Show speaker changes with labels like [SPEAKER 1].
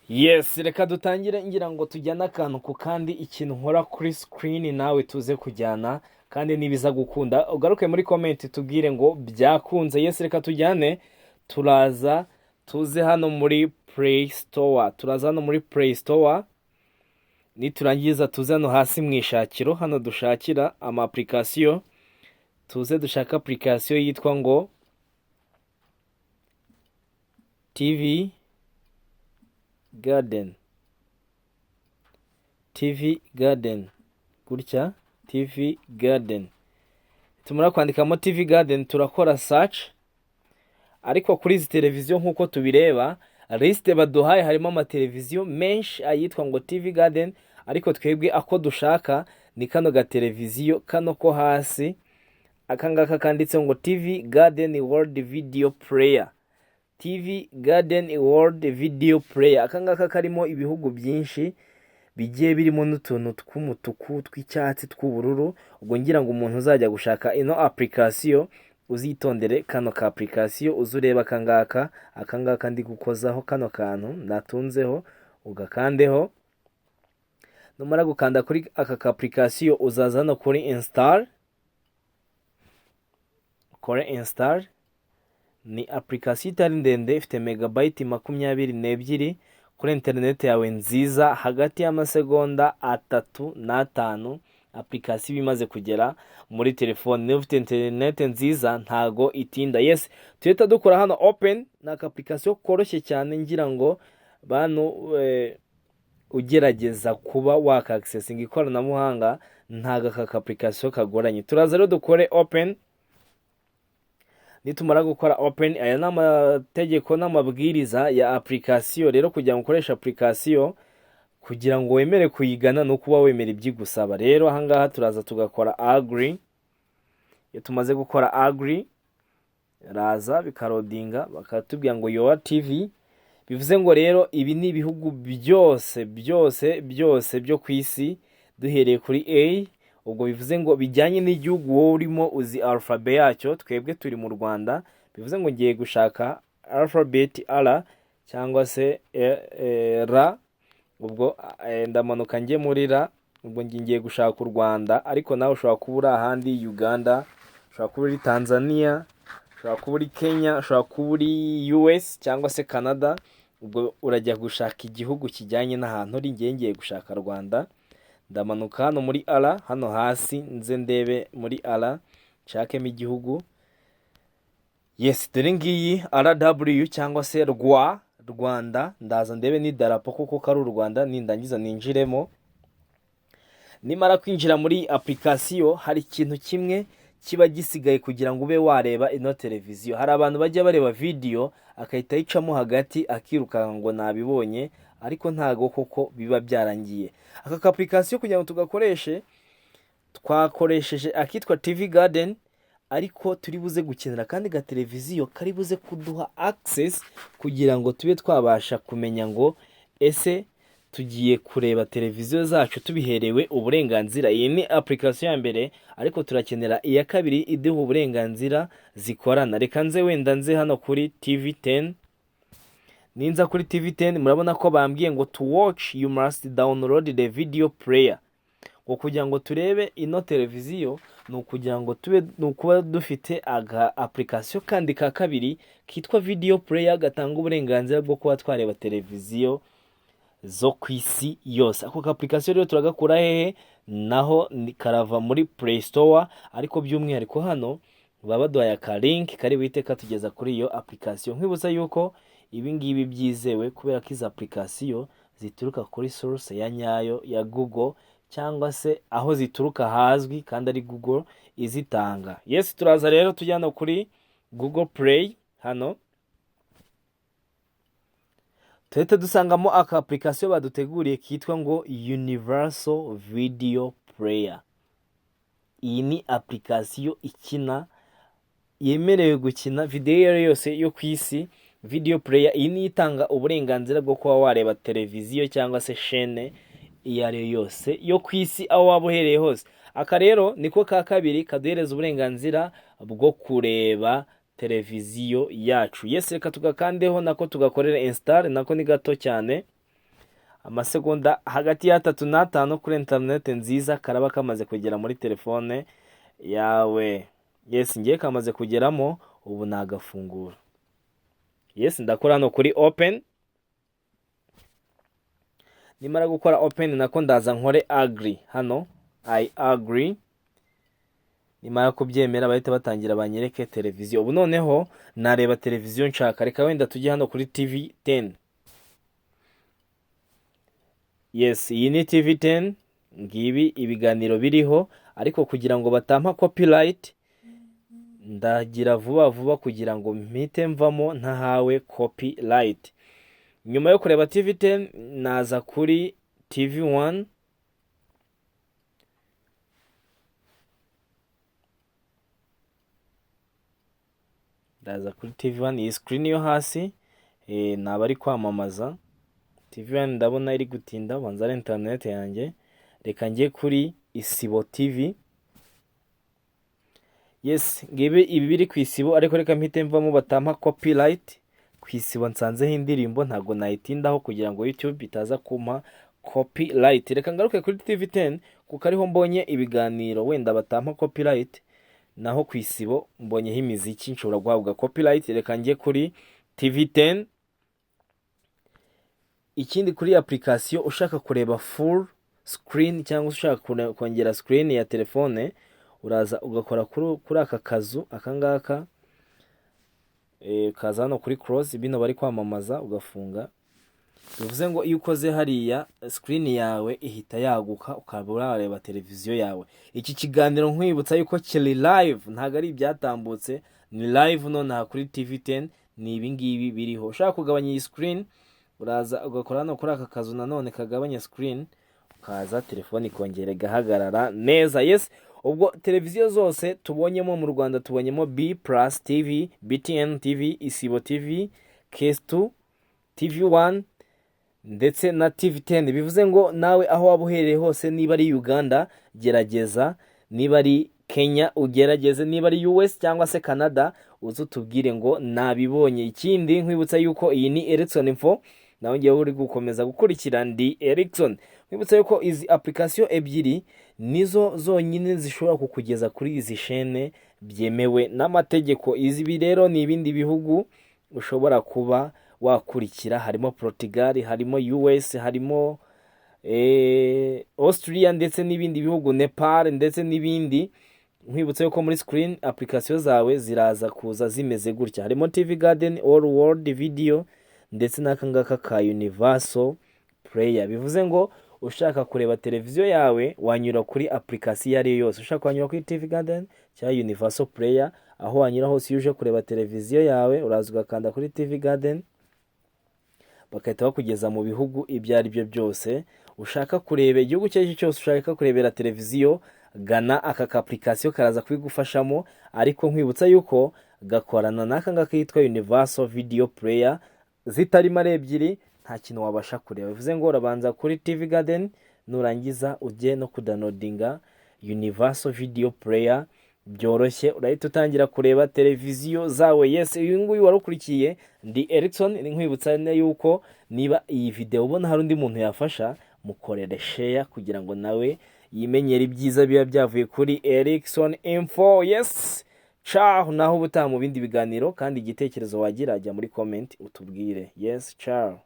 [SPEAKER 1] Yes, reka dutangire ngira ngo tujyane akantu ku kandi ikintu nkora kuri screen nawe tuze kujyana kandi nibiza gukunda ugaruke muri comment tubwire ngo byakunze. Yes, reka tujyane, turaza tuze hano muri Play Store, niturangiza tuze hano hasi mu ishakiro, hano dushakira ama application, tuze dushaka application yitwa ngo TV Garden gutya TV Garden. Tumara kwandikamo TV Garden turakora search, ariko kuri izi televiziyo nkuko tubireba liste baduhaye harimo amateleviziyo menshi ayitwa ngo TV Garden, ariko twebwe ako dushaka ni kano ga televiziyo kano ko hasi akangaka kanditse ngo TV Garden World Video Player. TV Garden World Video Player akangaka karimo ibihugu byinshi bigiye birimo n'utuntu tw'umutuku tw'icyatsi tw'ubururu. Ubwo ngira ngo umuntu uzajya gushaka ino application uzitondere kano ka application uzureba akangaka ndi gukozaho kano kantu natunzeho ugakandeho. Numara gukanda kuri aka ka application uzaza no kuri install. Ni application itari ndende, ifite megabyte 22 kuri internet yawe nziza hagati y'amasegonda 3 na 5. Application bimaze kugera muri telefone. Niba ufite internet nziza ntago itinda. Yes, tuhita dukora hano open. Na application koroshye cyane ngira ngo bantu ugerageza kuba waka accessing ikoranabuhanga ntago aka application kagoranye. Turaza rero dukore open. Nitumara gukora open, aya n'amategeko n'amabwiriza ya application. Rero kugira ngo ukoresha application kugira ngo wemere kuyigana no kuba wemera ibyigusaba, rero ahangaha turaza tugakora agree. Iyo tumaze gukora agree raza bikarodinga bakatubwira ngo your TV. Bivuze ngo rero ibi ni ibihugu byose byo kwisi duhereye kuri A. Ubwo bivuze ngo bijyanye n'igihugu wowe urimo uzi alphabet yacyo. Twebwe turi mu Rwanda, bivuze ngo ngiye gushaka alphabet R cyangwa se R. Ubwo ndamanuka ngiye muri R. Ubwo ngiye gushaka u Rwanda, ariko nawe ushobora kuba uri ahandi, Uganda, ushobora kuba uri Tanzania, ushobora kuba uri Kenya, ushobora kuba uri US cyangwa se Canada. Ubwo urajya gushaka igihugu kijyanye n'ahantu uri. Ngiye gushaka Rwanda, ndamanuka hano muri R, hano hasi nze ndebe muri R nshakemo igihugu. Yes, dore ngiyi RW cyangwa se Rwanda. Ndaza ndebe ni darapo kuko kari u Rwanda, nindangiza ninjiremo. Nimara kwinjira muri application hari ikintu kimwe kiba gisigaye kugira ngo ube wareba ino televiziyo. Hari abantu bajya bareba video akahita yicamo hagati akiruka ngo nabibonye, ariko ntago koko biba byarangiye. Aka application kugira ngo tugakoreshe twakoresheje akitwa TV Garden, ariko turi buze gukenera kandi ga televiziyo kari buze kuduha access kugira ngo tube twabasha kumenya ngo ese tugiye kureba televiziyo zacu tubiherewe uburenganzira. Iyi ni application ya mbere, ariko turakenera iya kabiri iduha uburenganzira zikorana. Reka nze wenda nze hano kuri TV10. Ninza kuri TV10 murabona ko bambwiye ngo to watch you must download the video player. Ngo kugira ngo turebe ino televiziyo no kugira ngo kuba dufite aga application kandi ka kabiri kitwa video player gatanga uburenganzira bwo kuba twareba televiziyo zo kwisi yose. Ako application rero turagakura hehe? Naho karava muri Play Store, ariko by'umwihariko hano baba baduhaye aka link kari buhite katugeza kuri iyo application. Nkwibuza yuko ibi ngibi byizewe kubera ko izi application zituruka kuri source ya nyayo ya Google, cyangwa se aho zituruka hazwi kandi ari Google izitanga. Yes, turaza rero tujyana kuri Google Play. Hano tuhita dusangamo aka application baduteguriye kitwa ngo Universal Video Player. Iyi ni application ikina, yemerewe gukina video yose yo kwisi. Video player iyi ni itanga uburenganzira bwo kuba wareba televiziyo cyangwa se chaîne iyo ari yose yo kwisi aho waba uhereye hose. Aka rero niko ka kabiri kaduhereza uburenganzira bwo kureba televiziyo yacu. Yes, reka tugakandeho nako tugakorera install, nako ni gato cyane. amasegonda hagati y'atatu n'atanu kuri interineti nziza karaba kamaze kugera muri telefone yawe. Yes, ngiye kamaze kugeramo, ubu nagafungura. Yes, ndakora hano kuri open. Nimara gukora open nako ndaza nkore agree hano, I agree. Nimara kubyemera bahita batangira banyereke televiziyo. Ubu noneho nareba televiziyo nshaka. Reka wenda tujye hano kuri TV 10. Yes, iyi ni TV 10. Ngibi ibiganiro biriho, ariko kugira ngo batampa copyright ndagira vuba vuba kugira ngo mpite mvamo ntahawe copyright. Nyuma yo kureba TV 10 naza kuri TV 1. Ndaza kuri TV 1, iyi screen yo hasi naba ari kwamamaza. TV 1 ndabona iri gutinda, banza internet yanjye. Reka njye kuri Isibo TV. Yes, ngibi ibi biri ku Isibo, ariko reka mpite mvamo batampa copyright. Ku Isibo nsanzeho indirimbo, ntago nayitindaho kugira ngo YouTube itaza kumpa copyright. Reka ngaruke kuri TV 10 kuko ariho mbonye ibiganiro wenda batampa copyright, naho ku Isibo mbonyeho imiziki nshobora guhabwa copyright. Reka njye kuri TV 10. Ikindi kuri application ushaka kureba full screen cyangwa ushaka kongera screen ya telefone, uraza ugakora kuri aka kazu akangaka, kaza hano kuri cross bino bari kwamamaza ugafunga. Bivuze ngo iyo ukoze hariya screen yawe ihita yaguka ukaba urareba televiziyo yawe. Iki kiganiro nkwibutsa yuko kiri live, ntago ari ibyatambutse, ni live none kuri TV 10. Ni ibingibi biriho. Ushaka kugabanya iyi screen uraza ugakora hano kuri aka kazu nanone kagabanya screen, ukaza telefone ikongera igahagarara neza. Yes, ubwo televiziyo zose tubonyemo mu Rwanda tubonyemo B+ TV, BTN TV, Isibo TV, KS2, TV 1 ndetse na TV 10. Bivuze ngo nawe aho waba uherereye hose, niba ari Uganda gerageza, niba ari Kenya ugerageze, niba ari US cyangwa se Canada uzutubwire ngo nabibonye. Ikindi nkwibutsa yuko iyi ni Ericsson Info, nawe ngiye uri gukomeza gukurikira ndi Ericsson. Nkwibutsa yuko izi application ebyiri nizo zonyine zishobora kukugeza kuri izi chaîne byemewe n'amategeko. Izi rero ni ibindi bihugu ushobora kuba wakurikira, harimo Portugal, harimo US, harimo Austria ndetse n'ibindi bihugu, Nepal ndetse n'ibindi. Nkwibutsa yuko muri screen application zawe ziraza kuza zimeze gutya. Harimo TV Garden, All World Video ndetse n'akangaka ka Universal Player. Bivuze ngo ushaka kureba televiziyo yawe wanyura kuri application yari yose. Ushaka wanyura kuri TV Garden cyangwa Universal Player, aho wanyura hose iyo uje kureba televiziyo yawe uraza ugakanda kuri TV Garden, bakahita bakugeza mu bihugu ibyo ari byo byose ushaka kureba. Igihugu cyo cyose ushaka kurebera televiziyo, gana aka application karaza kubigufashamo. Ariko nkwibutsa yuko gakorana n'aka ngaka yitwa Universal Video Player, zitarimo ari ebyiri nta kintu wabasha kureba. Bivuze ngo urabanza kuri TV Garden, nurangiza ujye no kudownloadinga Universal Video Player, byoroshye urahita utangira kureba televiziyo zawe. Yes, uyu nguyu warukurikiye ndi Ericsson. Nkwibutsa yuko niba iyi video ubona hari undi muntu yafasha, mukorere share kugira ngo nawe yimenyera ibyiza biba byavuye kuri Ericsson Info. Yes, ciao, naho ubutaha mu bindi biganiro, kandi igitekerezo wagira ajya muri comment utubwire. Yes, ciao.